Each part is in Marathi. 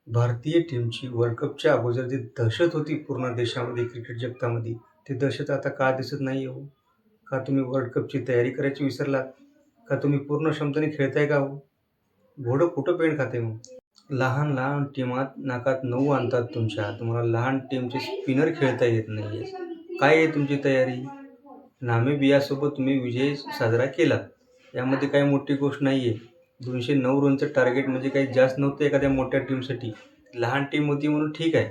भारतीय टीमची वर्ल्ड कपच्या अगोदर जी दहशत होती पूर्ण देशामध्ये, क्रिकेट जगतामध्ये, ती दहशत आता का दिसत नाही हो? का तुम्ही वर्ल्ड कपची तयारी करायची विसरलात? का तुम्ही पूर्ण क्षमतेने खेळताय का हो? घोडं कुठं पेंड खाते मग? लहान-लहान टीमात नाकात 9 आणतात तुमच्या. तुम्हाला लहान टीमचे स्पिनर खेळता येत नाहीये. काय आहे तुमची तयारी? नामिबियासोबत तुम्ही विजय साजरा केलात. यामध्ये काही मोठी गोष्ट नाहीये. 209 रनचं टार्गेट म्हणजे काही जास्त नव्हतं एखाद्या मोठ्या टीमसाठी. लहान टीम होती म्हणून ठीक आहे.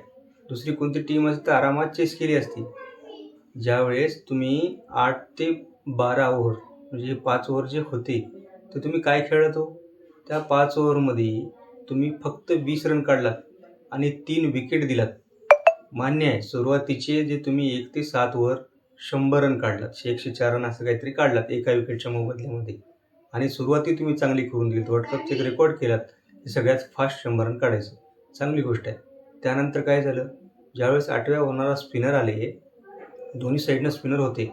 दुसरी कोणती टीम असती तर आरामात चेस केली असती. ज्यावेळेस तुम्ही 8 ते 12 ओव्हर म्हणजे 5 ओव्हर जे होते, ते तुम्ही काय खेळत हो? त्या 5 ओव्हरमध्ये तुम्ही फक्त 20 रन काढलात आणि 3 विकेट दिलात. मान्य आहे, सुरुवातीचे जे तुम्ही 1 ते 7 ओव्हर 100 रन काढलात, 104 रन असं काहीतरी काढलात एका विकेटच्या मोबदल्यामध्ये आणि सुरुवाती तुम्ही चांगली करून दिली. वर्ल्ड कपचे एक रेकॉर्ड केलात की सगळ्यात फास्ट 100 रन काढायचं. चांगली गोष्ट आहे. त्यानंतर काय झालं? ज्यावेळेस 8व्या ओव्हरला स्पिनर आले, दोन्ही साईडनं स्पिनर होते,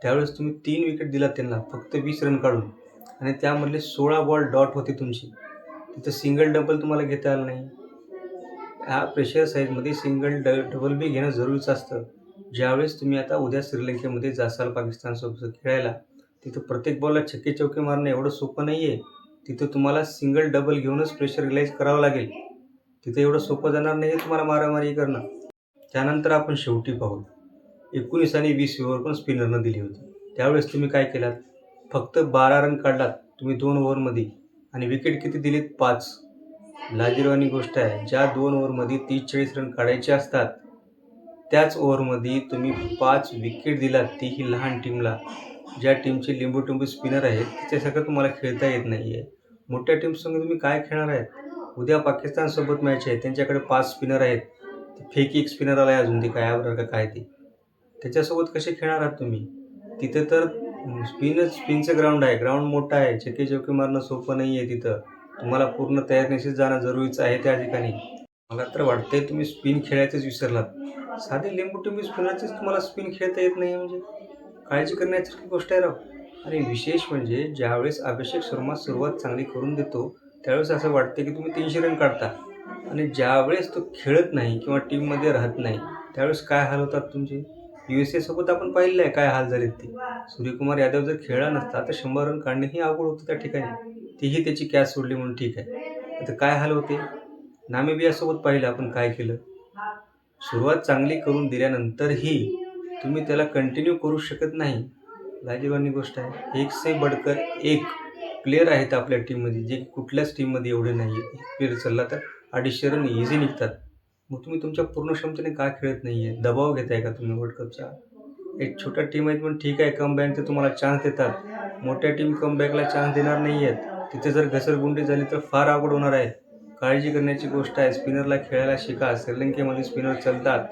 त्यावेळेस तुम्ही 3 विकेट दिलात त्यांना फक्त 20 रन काढून आणि त्यामधले 16 बॉल डॉट होते तुमचे. तिथं सिंगल डबल तुम्हाला घेता आलं नाही. ह्या प्रेशर साईजमध्ये सिंगल डबल बी घेणं जरुरीचं असतं. ज्यावेळेस तुम्ही आता उद्या श्रीलंकेमध्ये जासाल पाकिस्तानसोबत खेळायला, तिथं प्रत्येक बॉलला छक्के चौके मारणं एवढं सोपं नाही आहे. तिथं तुम्हाला सिंगल डबल घेऊनच प्रेशर रिलाईज करावं लागेल. तिथं एवढं सोपं जाणार नाही आहे तुम्हाला मारामारी करणं. त्यानंतर आपण शेवटी पाहू. 19 आणि 20 ओव्हर पण स्पिनरनं दिली होती. त्यावेळेस तुम्ही काय केलात? फक्त 12 रन काढलात तुम्ही 2 ओव्हरमध्ये आणि विकेट किती दिलीत? 5. लाजिरवाणी गोष्ट आहे. ज्या 2 ओव्हरमध्ये 30-40 रन काढायचे असतात, त्याच ओव्हरमध्ये तुम्ही 5 विकेट दिलात, तीही लहान टीमला. ज्या टीमचे लिंबू-टिंबू स्पिनर आहेत, त्याच्यासारखं तुम्हाला खेळता येत नाही आहे. मोठ्या टीमसंग तुम्ही काय खेळणार आहेत? उद्या पाकिस्तानसोबत मॅच आहे. त्यांच्याकडे 5 स्पिनर आहेत. फेक एक स्पिनर आला आहे अजून, ते काय बरं का काय ते. त्याच्यासोबत कसे खेळणार आहात तुम्ही? तिथं तर स्पिनचं ग्राउंड आहे. ग्राउंड मोठं आहे. छक्के-चौके मारणं सोपं नाही आहे तिथं. तुम्हाला पूर्ण तयारीनिशीच जाणं जरुरीचं आहे त्या ठिकाणी. मला तर वाटतंय तुम्ही स्पिन खेळायचंच विसरलात. साधे लिंबू-टिंबू स्पिनरचेच तुम्हाला स्पिन खेळता येत नाही म्हणजे काळजी करण्यासारखी गोष्ट आहे राव. आणि विशेष म्हणजे ज्यावेळेस अभिषेक शर्मा सुरुवात चांगली करून देतो, त्यावेळेस असं वाटतं की तुम्ही 300 रन काढता आणि ज्यावेळेस तो खेळत नाही किंवा टीममध्ये राहत नाही, त्यावेळेस काय हाल होतात तुमचे? USA सोबत आपण पाहिलेलं आहे काय हाल झालेत ते. सूर्यकुमार यादव जर खेळला नसता तर 100 रन काढणेही अवघड होतं त्या ठिकाणी. तीही त्याची कॅच सोडली म्हणून ठीक आहे. आता काय हाल होते? नामिबियासोबत पाहिलं आपण काय केलं. सुरुवात चांगली करून दिल्यानंतरही तुम्ही त्याला कंटिन्यू करू शकत नाही. लाजिरवाणी गोष्ट आहे. एक से बढकर एक प्लेयर आहेत आपल्या टीममध्ये, जे कुठल्याच टीममध्ये एवढे नाही आहेत. एक प्लेयर चालला तर 250 रन इझी निघतात. मग तुम्ही तुमच्या पूर्ण क्षमतेने का खेळत नाही आहे? दबाव घेताय का तुम्ही वर्ल्ड कपचा? एक छोट्या टीम आहेत पण ठीक आहे, कमबॅक ते तुम्हाला चान्स देतात. मोठ्या टीम कमबॅकला चान्स देणार नाही आहेत. तिथे जर घसरगुंडी झाली तर फार अवघड होणार आहे. काळजी करण्याची गोष्ट आहे. स्पिनरला खेळायला शिका. श्रीलंकेमध्ये स्पिनर चालतात.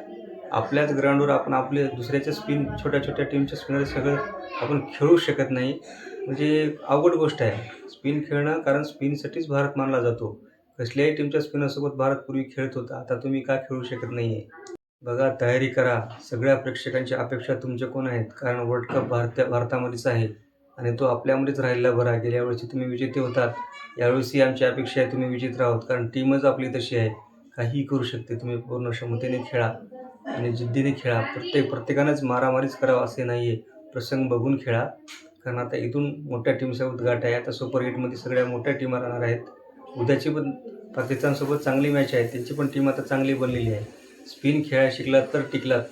आपल्याच ग्राउंडवर आपण आपले दुसऱ्याच्या छोट्या-छोट्या टीमच्या स्पिनर सगळं आपण खेळू शकत नाही. म्हणजे अवघड गोष्ट आहे स्पिन खेळणं, कारण स्पिनसाठीच भारत मानला जातो. कसल्याही टीमच्या स्पिनरसोबत भारत पूर्वी खेळत होता. आता तुम्ही का खेळू शकत नाही आहे? बघा, तयारी करा. सगळ्या प्रेक्षकांची अपेक्षा तुमच्याकडून आहेत. कारण वर्ल्ड कप भारतामध्येच आहे आणि तो आपल्यामध्येच राहिलेला बरा. गेल्या वर्षी तुम्ही विजेते होतात. यावेळेसही आमची अपेक्षा आहे तुम्ही विजेते राहोत. कारण टीमच आपली तशी आहे. काहीही करू शकते. तुम्ही पूर्ण क्षमतेने खेळा आणि जिद्दीने खेळा. प्रत्येकानंच मारामारीच करावं असे नाही आहे. प्रसंग बघून खेळा. कारण आता इथून मोठ्या टीमसोबत गाठ आहे. आता सुपर 8मध्ये सगळ्या मोठ्या टीमा राहणार आहेत. उद्याची पण पाकिस्तानसोबत चांगली मॅच आहे. त्यांची पण टीम आता चांगली बनलेली आहे. स्पिन खेळायला शिकलात तर टिकलात,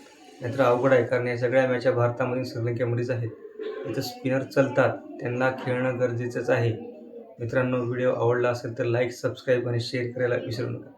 नाहीतर अवघड आहे. कारण या सगळ्या मॅचा भारतामध्ये श्रीलंकेमध्येच आहेत. इथं स्पिनर चालतात. त्यांना खेळणं गरजेचंच आहे. मित्रांनो, व्हिडिओ आवडला असेल तर लाईक, सबस्क्राईब आणि शेअर करायला विसरू नका.